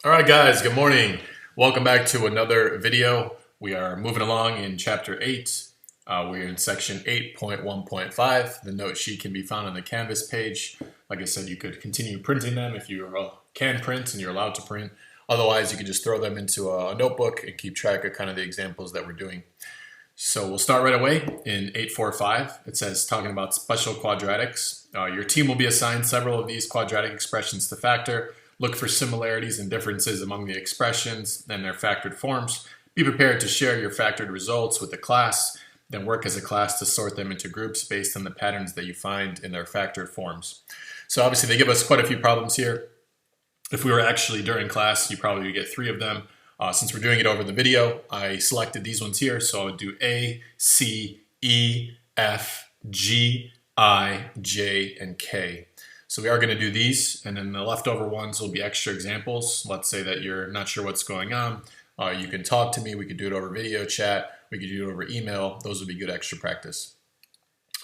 All right, guys, good morning. Welcome back to another video. We are moving along in chapter 8. We're in section 8.1.5. The note sheet can be found on the Canvas page. Like I said, you could continue printing them if you can print and you're allowed to print. Otherwise, you can just throw them into a notebook and keep track of kind of the examples that we're doing. So we'll start right away in 8.4.5. It says, talking about special quadratics. Your team will be assigned several of these quadratic expressions to factor. Look for similarities and differences among the expressions and their factored forms. Be prepared to share your factored results with the class, then work as a class to sort them into groups based on the patterns that you find in their factored forms. So obviously they give us quite a few problems here. If we were actually during class, you probably would get 3 of them. Since we're doing it over the video, I selected these ones here. So I would do A, C, E, F, G, I, J, and K. So we are going to do these, and then the leftover ones will be extra examples. Let's say that you're not sure what's going on. You can talk to me. We could do it over video chat. We could do it over email. Those would be good extra practice.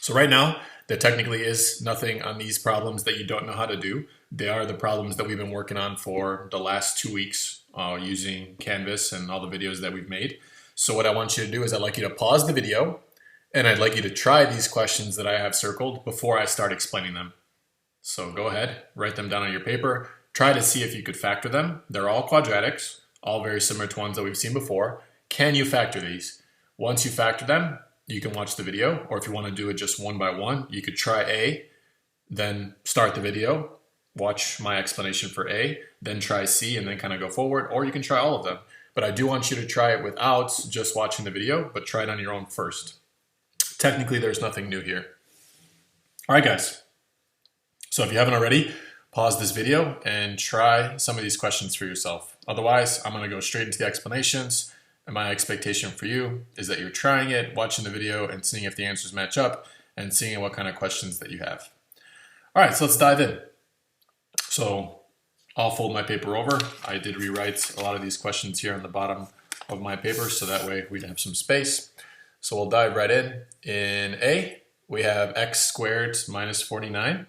So right now, there technically is nothing on these problems that you don't know how to do. They are the problems that we've been working on for the last 2 weeks using Canvas and all the videos that we've made. So what I want you to do is I'd like you to pause the video, and I'd like you to try these questions that I have circled before I start explaining them. So go ahead, write them down on your paper. Try to see if you could factor them. They're all quadratics, all very similar to ones that we've seen before. Can you factor these? Once you factor them, you can watch the video, or if you want to do it just one by one, you could try A, then start the video, watch my explanation for A, then try C, and then kind of go forward, or you can try all of them. But I do want you to try it without just watching the video, but try it on your own first. Technically, there's nothing new here. All right, guys. So if you haven't already, pause this video and try some of these questions for yourself. Otherwise, I'm going to go straight into the explanations. And my expectation for you is that you're trying it, watching the video, and seeing if the answers match up, and seeing what kind of questions that you have. All right, so let's dive in. So I'll fold my paper over. I did rewrite a lot of these questions here on the bottom of my paper, so that way we'd have some space. So we'll dive right in. In A, we have x squared minus 49.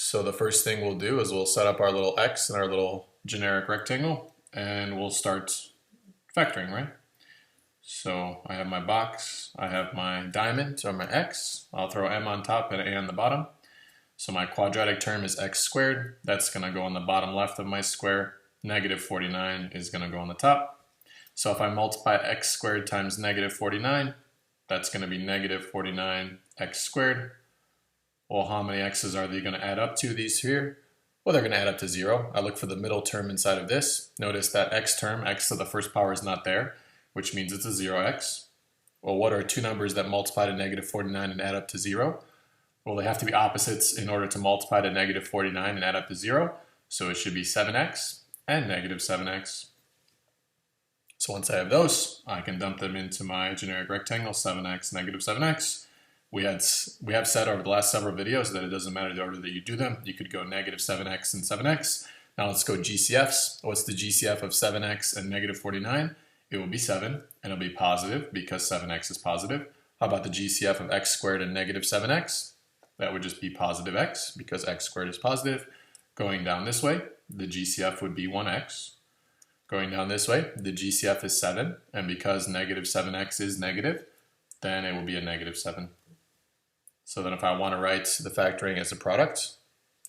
So the first thing we'll do is we'll set up our little x in our little generic rectangle, and we'll start factoring, right? So I have my box, I have my diamond, or my x. I'll throw m on top and a on the bottom. So my quadratic term is x squared. That's going to go on the bottom left of my square. Negative 49 is going to go on the top. So if I multiply x squared times negative 49, that's going to be negative 49 x squared. Well, how many x's are they going to add up to, these here? Well, they're going to add up to 0. I look for the middle term inside of this. Notice that x term, x to the first power, is not there, which means it's a 0x. Well, what are 2 numbers that multiply to negative 49 and add up to 0? Well, they have to be opposites in order to multiply to negative 49 and add up to 0. So it should be 7x and negative 7x. So once I have those, I can dump them into my generic rectangle, 7x, negative 7x. We have said over the last several videos that it doesn't matter the order that you do them. You could go negative 7x and 7x. Now let's go GCFs. What's the GCF of 7x and negative 49? It will be 7, and it'll be positive because 7x is positive. How about the GCF of x squared and negative 7x? That would just be positive x because x squared is positive. Going down this way, the GCF would be 1x. Going down this way, the GCF is 7, and because negative 7x is negative, then it will be a negative 7. So then if I want to write the factoring as a product,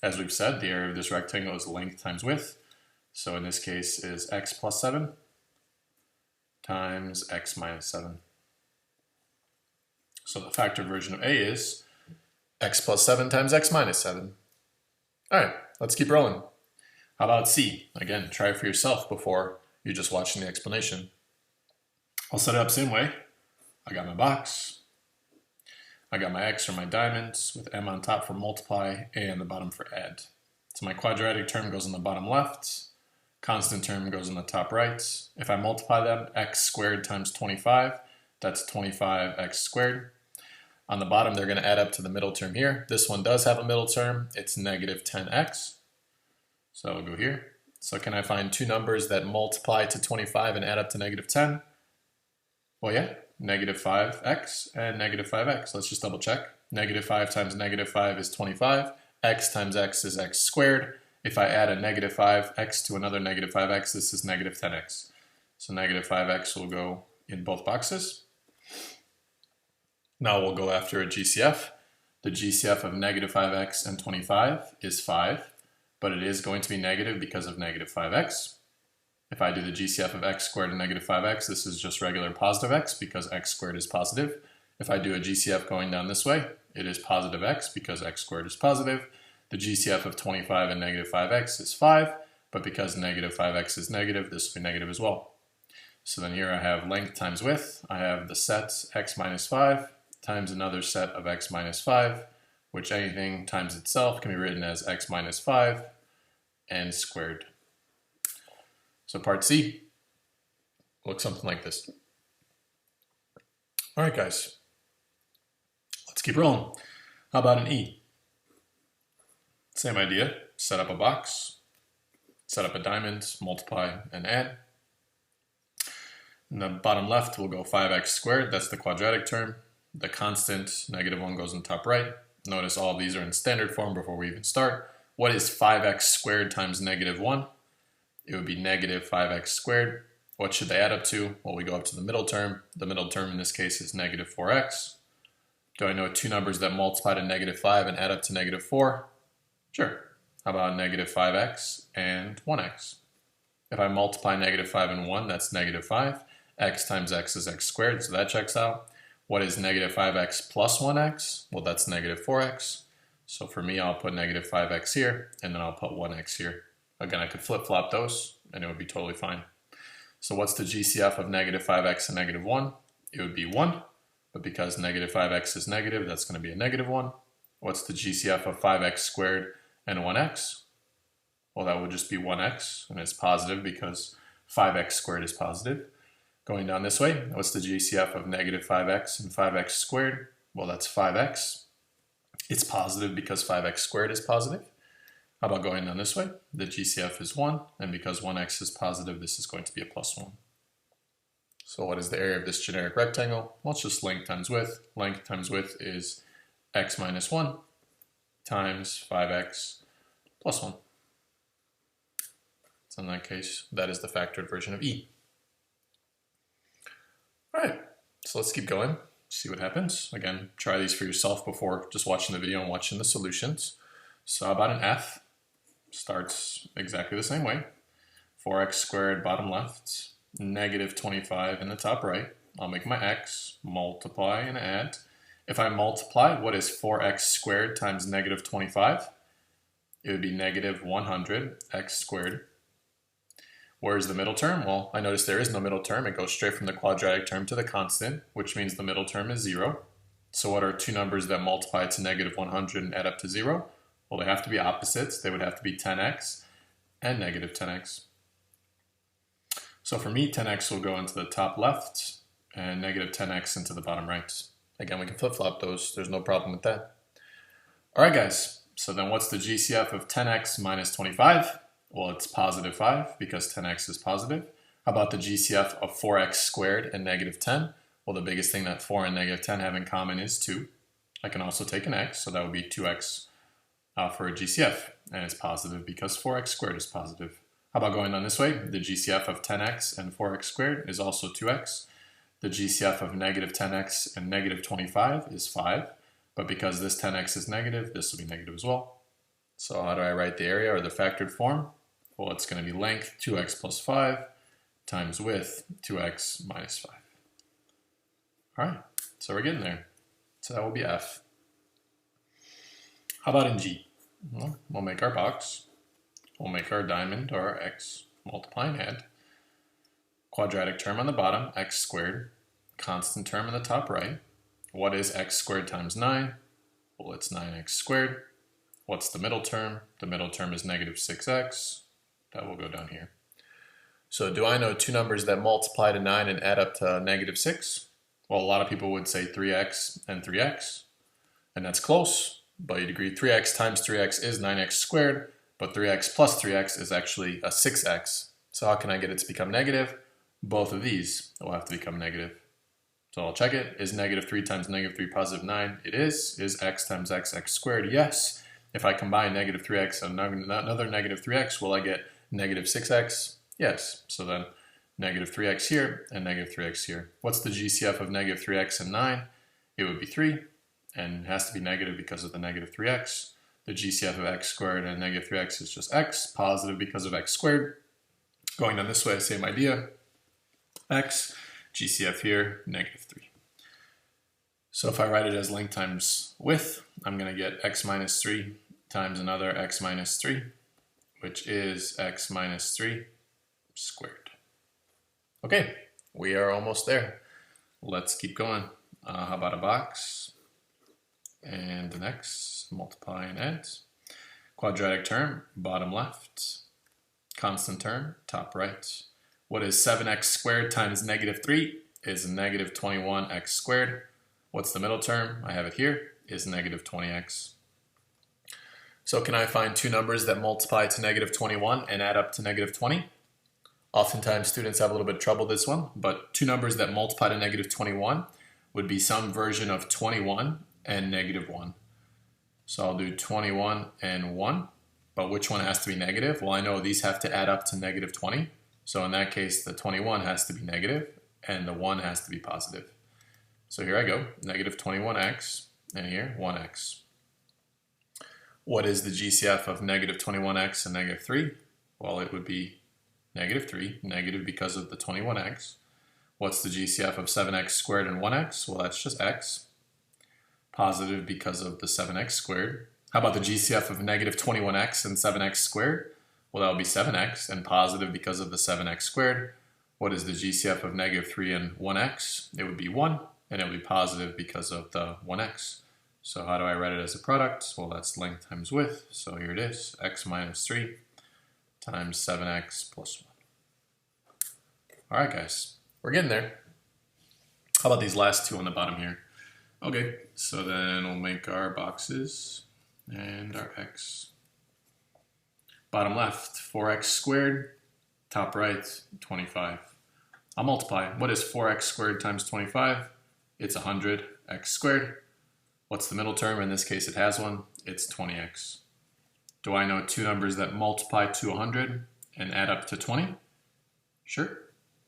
as we've said, the area of this rectangle is length times width. So in this case is x plus 7 times x minus 7. So the factored version of A is x plus 7 times x minus 7. All right, let's keep rolling. How about C? Again, try it for yourself before you're just watching the explanation. I'll set it up the same way. I got my box. I got my x or my diamonds with m on top for multiply, a on the bottom for add. So my quadratic term goes on the bottom left, constant term goes on the top right. If I multiply them, x squared times 25, that's 25x squared. On the bottom, they're going to add up to the middle term here. This one does have a middle term. It's negative 10x. So I'll go here. So can I find 2 numbers that multiply to 25 and add up to negative 10? Well, yeah. Negative 5x and negative 5x. Let's just double check. Negative 5 times negative 5 is 25. X times x is x squared. If I add a negative 5x to another negative 5x, this is negative 10x. So negative 5x will go in both boxes. Now we'll go after a GCF. The GCF of negative 5x and 25 is 5, but it is going to be negative because of negative 5x. If I do the GCF of x squared and negative 5x, this is just regular positive x because x squared is positive. If I do a GCF going down this way, it is positive x because x squared is positive. The GCF of 25 and negative 5x is 5, but because negative 5x is negative, this will be negative as well. So then here I have length times width. I have the set x minus 5 times another set of x minus 5, which anything times itself can be written as x minus 5 and squared. So part C looks something like this. All right, guys, let's keep rolling. How about an E? Same idea, set up a box, set up a diamond, multiply and add. In the bottom left, we'll go 5x squared, that's the quadratic term. The constant, negative 1 goes in the top right. Notice all of these are in standard form before we even start. What is 5x squared times negative 1? It would be negative 5x squared. What should they add up to? Well, we go up to the middle term. The middle term in this case is negative 4x. Do I know two numbers that multiply to negative 5 and add up to negative 4? Sure. How about negative 5x and 1x? If I multiply negative 5 and 1, that's negative 5. X times x is x squared, so that checks out. What is negative 5x plus 1x? Well, that's negative 4x. So for me, I'll put negative 5x here, and then I'll put 1x here. Again, I could flip-flop those, and it would be totally fine. So what's the GCF of negative 5x and negative 1? It would be 1, but because negative 5x is negative, that's going to be a negative 1. What's the GCF of 5x squared and 1x? Well, that would just be 1x, and it's positive because 5x squared is positive. Going down this way, what's the GCF of negative 5x and 5x squared? Well, that's 5x. It's positive because 5x squared is positive. How about going down this way? The GCF is 1, and because 1x is positive, this is going to be a plus 1. So what is the area of this generic rectangle? Well, it's just length times width. Length times width is x minus 1 times 5x plus 1. So in that case, that is the factored version of E. All right, so let's keep going, see what happens. Again, try these for yourself before just watching the video and watching the solutions. So how about an F? Starts exactly the same way. 4x squared bottom left, negative 25 in the top right. I'll make my x, multiply and add. If I multiply, what is 4x squared times negative 25? It would be negative 100 x squared. Where's the middle term? Well, I notice there is no middle term. It goes straight from the quadratic term to the constant, which means the middle term is 0. So what are two numbers that multiply to negative 100 and add up to 0? Well, they have to be opposites. They would have to be 10x and negative 10x. So for me, 10x will go into the top left and negative 10x into the bottom right. Again, we can flip-flop those. There's no problem with that. All right, guys. So then what's the GCF of 10x minus 25? Well, it's positive 5 because 10x is positive. How about the GCF of 4x squared and negative 10? Well, the biggest thing that 4 and negative 10 have in common is 2. I can also take an x, so that would be 2x for a GCF. And it's positive because 4x squared is positive. How about going on this way? The GCF of 10x and 4x squared is also 2x. The GCF of negative 10x and negative 25 is 5. But because this 10x is negative, this will be negative as well. So how do I write the area or the factored form? Well, it's going to be length 2x plus 5 times width 2x minus 5. All right, so we're getting there. So that will be F. How about in G? Well, we'll make our box. We'll make our diamond or our x, multiply and add. Quadratic term on the bottom, x squared. Constant term on the top right. What is x squared times 9? Well, it's 9x squared. What's the middle term? The middle term is negative 6x. That will go down here. So do I know two numbers that multiply to 9 and add up to negative 6? Well, a lot of people would say 3x and 3x, and that's close, but you'd agree 3x times 3x is 9x squared, but 3x plus 3x is actually a 6x. So how can I get it to become negative? Both of these will have to become negative. So I'll check it. Is negative 3 times negative 3 positive 9? It is. Is x times x, x squared? Yes. If I combine negative 3x and another negative 3x, will I get negative 6x? Yes. So then negative 3x here and negative 3x here. What's the GCF of negative 3x and 9? It would be 3, and it has to be negative because of the negative 3x. The GCF of x squared and negative 3x is just x, positive because of x squared. Going down this way, same idea. X, GCF here, negative 3. So if I write it as length times width, I'm going to get x minus 3 times another x minus 3, which is x minus 3 squared. Okay, we are almost there. Let's keep going. How about a box? And the next, multiply and add. Quadratic term, bottom left. Constant term, top right. What is 7x squared times negative 3 is negative 21x squared. What's the middle term? I have it here, is negative 20x. So can I find two numbers that multiply to negative 21 and add up to negative 20? Oftentimes students have a little bit of trouble with this one, but two numbers that multiply to negative 21 would be some version of 21 and negative 1. So I'll do 21 and 1, but which one has to be negative? Well, I know these have to add up to negative 20. So in that case, the 21 has to be negative and the 1 has to be positive. So here I go, negative 21x, and here 1x. What is the GCF of negative 21x and negative 3? Well, it would be negative 3, negative because of the 21x. What's the GCF of 7x squared and 1x? Well, that's just x. Positive because of the 7x squared. How about the GCF of negative 21x and 7x squared? Well, that would be 7x, and positive because of the 7x squared. What is the GCF of negative 3 and 1x? It would be 1, and it would be positive because of the 1x. So how do I write it as a product? Well, that's length times width. So here it is, x minus 3 times 7x plus 1. All right, guys, we're getting there. How about these last two on the bottom here? Okay, so then we'll make our boxes and our x. Bottom left, 4x squared. Top right, 25. I'll multiply. What is 4x squared times 25? It's 100x squared. What's the middle term? In this case, it has one. It's 20x. Do I know two numbers that multiply to 100 and add up to 20? Sure.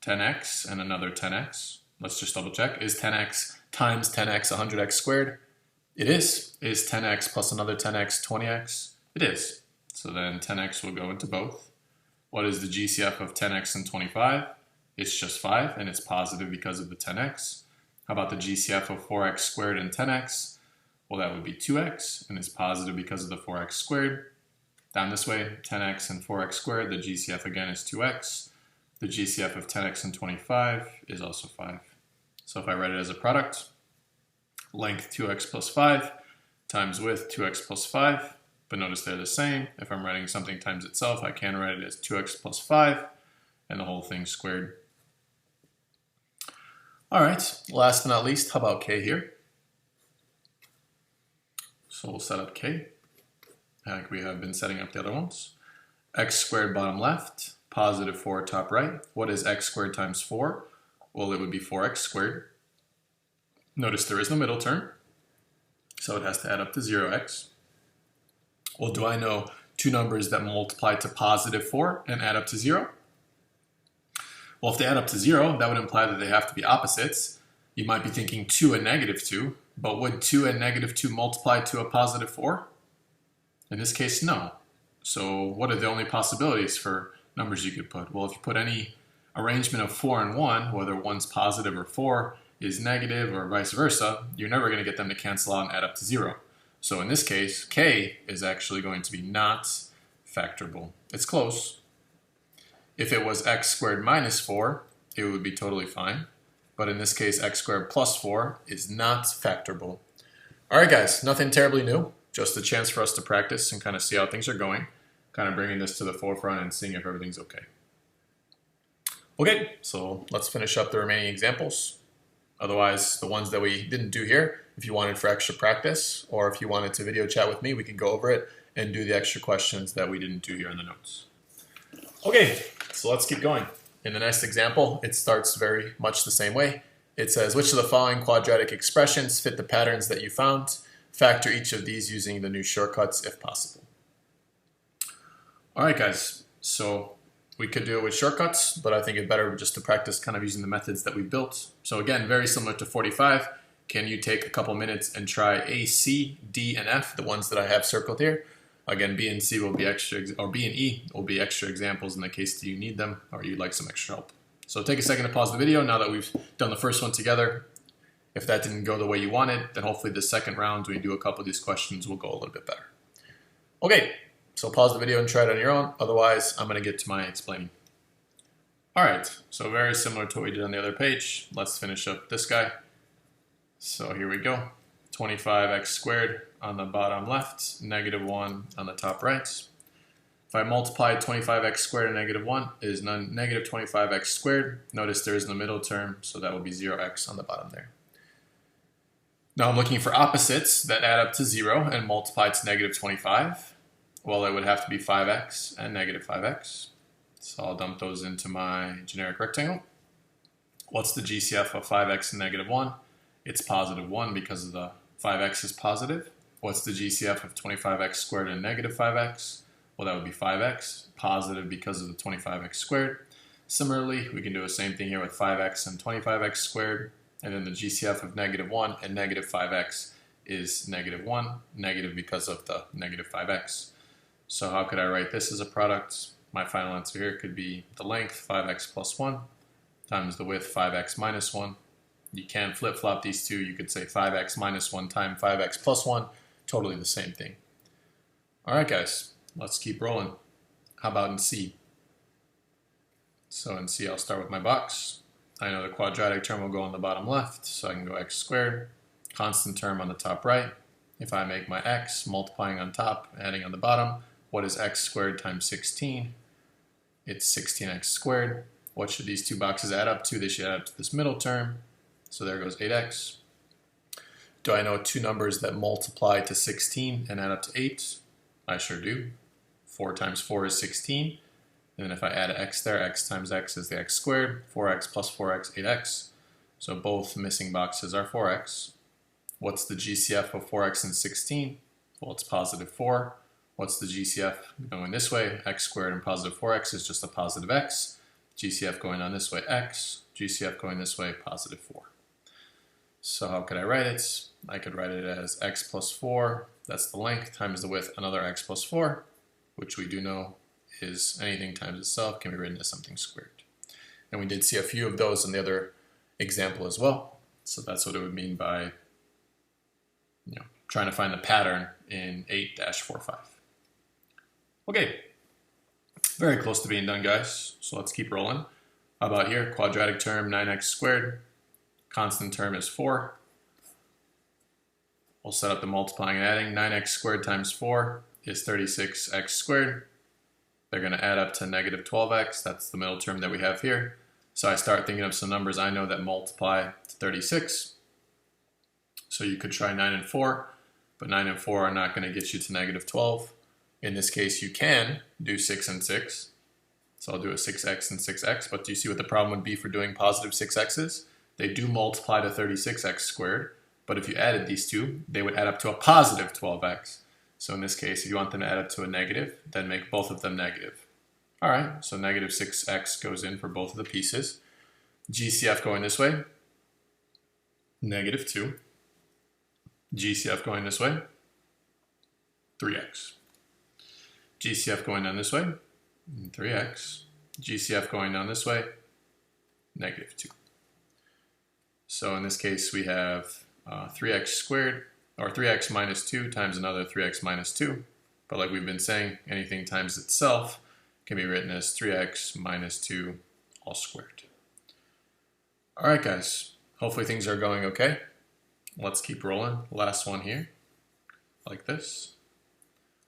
10x and another 10x. Let's just double check. Is 10x times 10x 100x squared? It is. Is 10x plus another 10x 20x? It is. So then 10x will go into both. What is the GCF of 10x and 25? It's just 5, and it's positive because of the 10x. How about the GCF of 4x squared and 10x? Well, that would be 2x, and it's positive because of the 4x squared. Down this way, 10x and 4x squared, the GCF again is 2x. The GCF of 10x and 25 is also 5. So if I write it as a product, length 2x plus 5 times width 2x plus 5, but notice they're the same. If I'm writing something times itself, I can write it as 2x plus 5, and the whole thing squared. All right, last but not least, how about k here? So we'll set up k, like we have been setting up the other ones. X squared bottom left, positive 4 top right. What is x squared times 4? Well, it would be 4x squared. Notice there is no middle term, so it has to add up to 0x. Well, do I know two numbers that multiply to positive 4 and add up to 0? Well, if they add up to 0, that would imply that they have to be opposites. You might be thinking 2 and negative 2, but would 2 and negative 2 multiply to a positive 4? In this case, no. So what are the only possibilities for numbers you could put? Well, if you put any arrangement of 4 and 1, whether one's positive or 4 is negative or vice versa, you're never going to get them to cancel out and add up to 0. So in this case, k is actually going to be not factorable. It's close. If it was x squared minus 4, it would be totally fine. But in this case, x squared plus 4 is not factorable. All right, guys, nothing terribly new. Just a chance for us to practice and kind of see how things are going. Kind of bringing this to the forefront and seeing if everything's okay. Okay, so let's finish up the remaining examples. Otherwise, the ones that we didn't do here, if you wanted for extra practice, or if you wanted to video chat with me, we can go over it and do the extra questions that we didn't do here in the notes. Okay, so let's keep going. In the next example, it starts very much the same way. It says, which of the following quadratic expressions fit the patterns that you found? factor each of these using the new shortcuts if possible. All right, guys, so we could do it with shortcuts, but I think it's better just to practice kind of using the methods that we built. So again, very similar to 45. Can you take a couple minutes and try A, C, D, and F, the ones that I have circled here? Again, B and C will be extra, or B and E will be extra examples in the case that you need them or you'd like some extra help. So take a second to pause the video now that we've done the first one together. If that didn't go the way you wanted, then hopefully the second round, when you do a couple of these questions, will go a little bit better. Okay, so pause the video and try it on your own. Otherwise, I'm going to get to my explaining. All right, so very similar to what we did on the other page. Let's finish up this guy. So here we go. 25x squared on the bottom left, -1 on the top right. If I multiply 25x squared and -1 is negative 25x squared. Notice there is no middle term, so that will be 0x on the bottom there. Now I'm looking for opposites that add up to 0 and multiply to -25. Well, it would have to be 5x and -5x. So I'll dump those into my generic rectangle. What's the GCF of 5x and -1? It's +1 because of the 5x is positive. What's the GCF of 25x squared and -5x? Well, that would be 5x, positive because of the 25x squared. Similarly, we can do the same thing here with 5x and 25x squared. And then the GCF of -1 and -5x is -1, negative because of the -5x. So how could I write this as a product? My final answer here could be the length, 5x plus 1, times the width, 5x minus 1. You can flip-flop these two. You could say 5x minus 1 times 5x plus 1, totally the same thing. All right, guys, let's keep rolling. How about in C? So in C, I'll start with my box. I know the quadratic term will go on the bottom left, so I can go x squared, constant term on the top right. If I make my x, multiplying on top, adding on the bottom, what is x squared times 16? It's 16x squared. What should these two boxes add up to? They should add up to this middle term. So there goes 8x. Do I know two numbers that multiply to 16 and add up to 8? I sure do. 4 times 4 is 16. And then if I add an x there, x times x is the x squared. 4x plus 4x, 8x. So both missing boxes are 4x. What's the GCF of 4x and 16? Well, it's +4. What's the GCF going this way? X squared and +4x is just a positive x. GCF going on this way, x. GCF going this way, +4. So how could I write it? I could write it as x plus 4, that's the length, times the width, another x plus 4, which we do know is anything times itself can be written as something squared. And we did see a few of those in the other example as well. So that's what it would mean by trying to find the pattern in 8-45. Okay, very close to being done, guys. So let's keep rolling. How about here? Quadratic term, 9x squared. Constant term is 4. We'll set up the multiplying and adding. 9x squared times 4 is 36x squared. They're going to add up to -12x. That's the middle term that we have here. So I start thinking of some numbers I know that multiply to 36. So you could try 9 and 4, but 9 and 4 are not going to get you to -12. In this case, you can do 6 and 6. So I'll do a 6x and 6x, but do you see what the problem would be for doing positive 6x's? They do multiply to 36x squared, but if you added these two, they would add up to a positive 12x. So in this case, if you want them to add up to a negative, then make both of them negative. All right, so -6x goes in for both of the pieces. GCF going this way, -2. GCF going this way, 3x. GCF going down this way, 3x. GCF going down this way, -2. So in this case, we have 3x squared, or 3x minus 2 times another 3x minus 2. But like we've been saying, anything times itself can be written as 3x minus 2 all squared. All right, guys. Hopefully things are going okay. Let's keep rolling. Last one here, like this.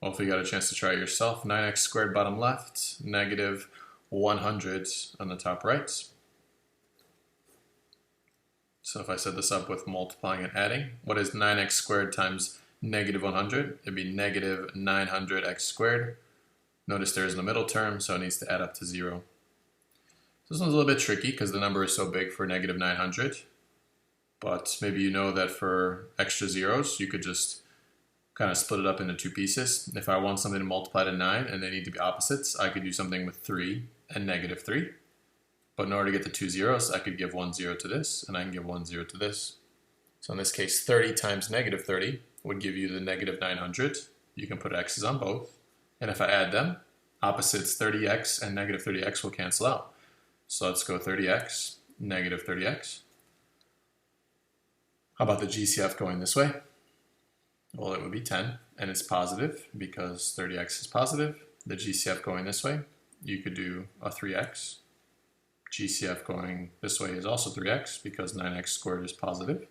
Hopefully you got a chance to try it yourself. 9x squared bottom left, -100 on the top right. So if I set this up with multiplying and adding, what is 9x squared times -100? It'd be -900x squared. Notice there is no middle term, so it needs to add up to 0. This one's a little bit tricky because the number is so big for -900. But maybe you know that for extra zeros, you could just kind of split it up into two pieces. If I want something to multiply to 9 and they need to be opposites, I could do something with 3 and negative 3. But in order to get the two zeros, I could give 1 0 to this, and I can give 1 0 to this. So in this case, 30 times negative 30 would give you the negative 900. You can put x's on both. And if I add them, opposites 30x and negative 30x will cancel out. So let's go 30x, negative 30x. How about the GCF going this way? Well, it would be 10, and it's positive because 30x is positive. The GCF going this way, you could do a 3x. GCF going this way is also 3x because 9x squared is positive.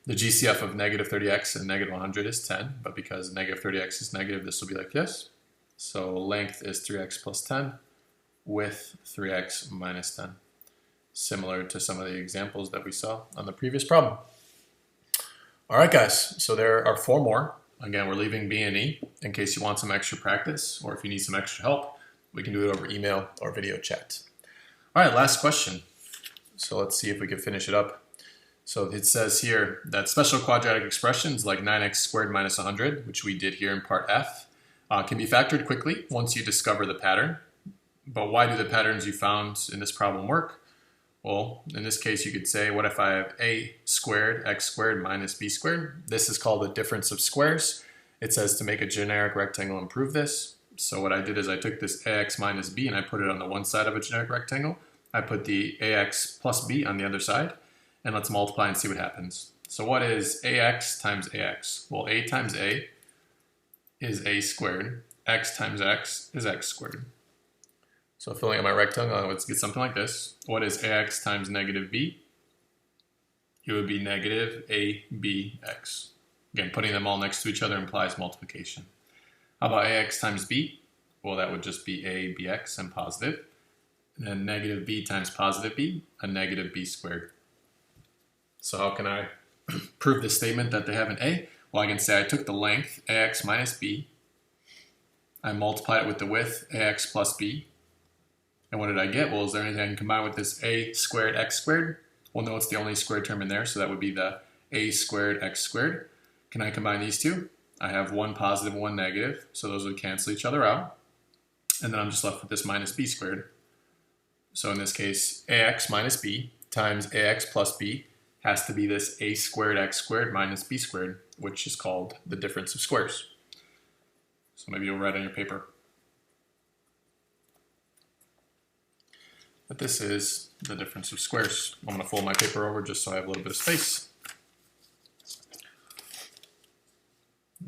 The GCF of negative 30x and negative 100 is 10, but because negative 30x is negative, this will be like this. So length is 3x plus 10 with 3x minus 10. Similar to some of the examples that we saw on the previous problem. All right, guys, so there are 4 more. Again, we're leaving B and E in case you want some extra practice, or if you need some extra help, we can do it over email or video chat. All right, last question. So let's see if we can finish it up. So it says here that special quadratic expressions like 9x squared minus 100, which we did here in part F, can be factored quickly once you discover the pattern. But why do the patterns you found in this problem work? Well, in this case, you could say, what if I have a squared, x squared minus b squared? This is called the difference of squares. It says to make a generic rectangle and prove this. So what I did is I took this ax minus b and I put it on the one side of a generic rectangle. I put the ax plus b on the other side, and let's multiply and see what happens. So what is ax times ax? Well, a times a is a squared. X times x is x squared. So filling out my rectangle, let's get something like this. What is ax times negative b? It would be negative abx. Again, putting them all next to each other implies multiplication. How about ax times b? Well, that would just be abx and positive. And then negative b times positive b, a negative b squared. So how can I prove this statement that they have an a? Well, I can say I took the length, ax minus b. I multiplied it with the width, ax plus b. And what did I get? Well, is there anything I can combine with this a squared x squared? Well, no, it's the only squared term in there, so that would be the a squared x squared. Can I combine these two? I have one positive, one negative, so those would cancel each other out. And then I'm just left with this minus b squared. So in this case, ax minus b times ax plus b has to be this a squared x squared minus b squared, which is called the difference of squares. So maybe you'll write on your paper. But this is the difference of squares. I'm going to fold my paper over just so I have a little bit of space.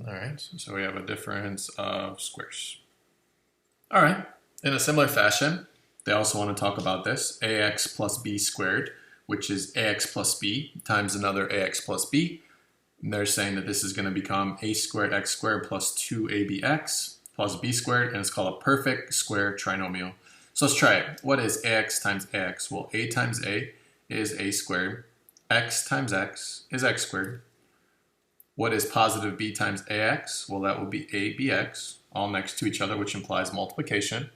All right, so we have a difference of squares. All right, in a similar fashion, they also want to talk about this, ax plus b squared, which is ax plus b times another ax plus b. And they're saying that this is going to become a squared x squared plus 2abx plus b squared, and it's called a perfect square trinomial. So let's try it. What is ax times ax? Well, a times a is a squared. X times x is x squared. What is positive b times ax? Well, that would be abx, all next to each other, which implies multiplication.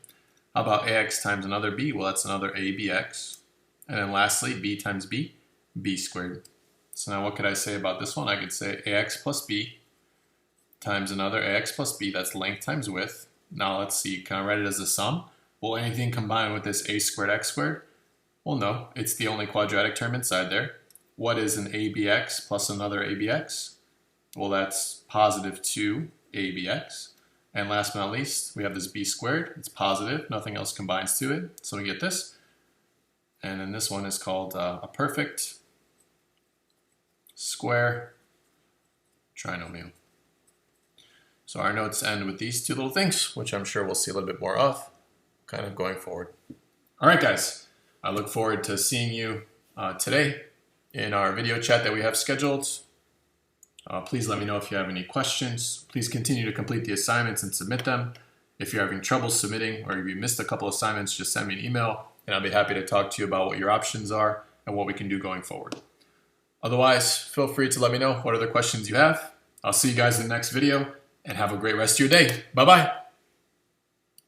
How about ax times another b? Well, that's another abx. And then lastly, b times b, b squared. So now what could I say about this one? I could say ax plus b times another ax plus b. That's length times width. Now let's see, can I write it as a sum? Will anything combine with this a squared x squared? Well, no, it's the only quadratic term inside there. What is an abx plus another abx? Well, that's positive 2abx. And last but not least, we have this b squared. It's positive, nothing else combines to it. So we get this. And then this one is called a perfect square trinomial. So our notes end with these two little things, which I'm sure we'll see a little bit more of kind of going forward. All right, guys, I look forward to seeing you today in our video chat that we have scheduled. Please let me know if you have any questions. Please continue to complete the assignments and submit them. If you're having trouble submitting or if you missed a couple assignments, just send me an email and I'll be happy to talk to you about what your options are and what we can do going forward. Otherwise, feel free to let me know what other questions you have. I'll see you guys in the next video and have a great rest of your day. Bye-bye.